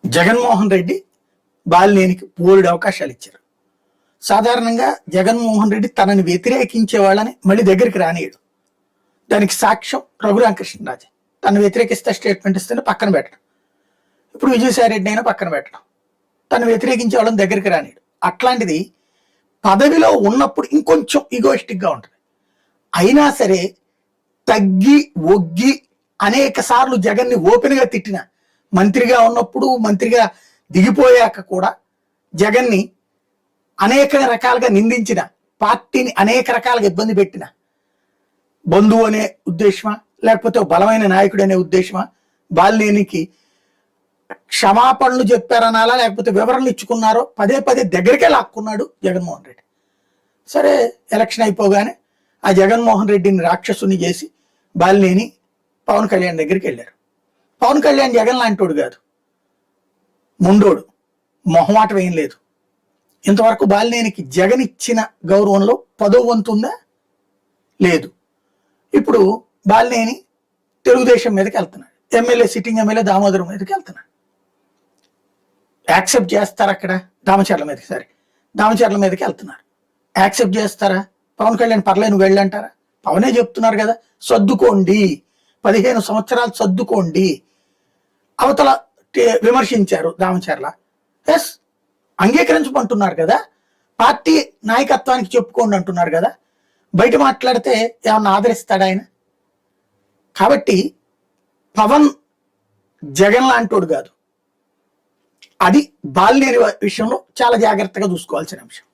జగన్మోహన్ రెడ్డి బాలినేనికి బోలెడు అవకాశాలు ఇచ్చారు. సాధారణంగా జగన్మోహన్ రెడ్డి తనని వ్యతిరేకించే వాళ్ళని మళ్ళీ దగ్గరికి రానియడు. దానికి సాక్ష్యం రఘురామకృష్ణరాజు. తను వ్యతిరేకిస్తే స్టేట్మెంట్ ఇస్తేనే పక్కన పెట్టడం. ఇప్పుడు విజయసాయి రెడ్డి అయినా పక్కన పెట్టడం. తను వ్యతిరేకించే వాళ్ళని దగ్గరికి రానియడు. అట్లాంటిది పదవిలో ఉన్నప్పుడు ఇంకొంచెం ఈగోయిస్టిక్గా ఉంటుంది. అయినా సరే తగ్గి ఒగ్గి అనేక సార్లు జగన్ని ఓపెన్గా తిట్టిన, మంత్రిగా ఉన్నప్పుడు మంత్రిగా దిగిపోయాక కూడా జగన్ని అనేక రకాలుగా నిందించిన, పార్టీని అనేక రకాలుగా ఇబ్బంది పెట్టిన, బంధువు అనే ఉద్దేశమా లేకపోతే బలమైన నాయకుడు అనే ఉద్దేశమా, బాలినేనికి క్షమాపణలు చెప్పారనాలా లేకపోతే వివరణలు ఇచ్చుకున్నారో పదే పదే దగ్గరికే లాక్కున్నాడు జగన్మోహన్ రెడ్డి. సరే ఎలక్షన్ అయిపోగానే ఆ జగన్మోహన్ రెడ్డిని రాక్షసుని చేసి బాలినేని పవన్ కళ్యాణ్ దగ్గరికి వెళ్ళారు. పవన్ కళ్యాణ్ జగన్ లాంటోడు కాదు, ముండోడు, మొహమాటం ఏం లేదు. ఇంతవరకు బాలినేనికి జగన్ ఇచ్చిన గౌరవంలో 10వ వంతు ఉందా? లేదు. ఇప్పుడు బాలినేని తెలుగుదేశం మీదకి వెళ్తున్నాడు. సిట్టింగ్ ఎమ్మెల్యే దామోదరం మీదకి వెళ్తున్నాడు. యాక్సెప్ట్ చేస్తారా? అక్కడ దామచర్ల మీదకి వెళ్తున్నారు. యాక్సెప్ట్ చేస్తారా? పవన్ కళ్యాణ్ పర్లేదు నువ్వు వెళ్ళంటారా? పవనే చెప్తున్నారు కదా, సర్దుకోండి, 15 సంవత్సరాలు సర్దుకోండి. అవతల విమర్శించారు దామచర్ల, ఎస్ అంగీకరించమంటున్నారు కదా, పార్టీ నాయకత్వానికి చెప్పుకోండి అంటున్నారు కదా, బయట మాట్లాడితే ఏమన్నా ఆదరిస్తాడు ఆయన? కాబట్టి పవన్ జగన్ లాంటోడు కాదు. అది బాలినేని విషయంలో చాలా జాగ్రత్తగా చూసుకోవాల్సిన అంశం.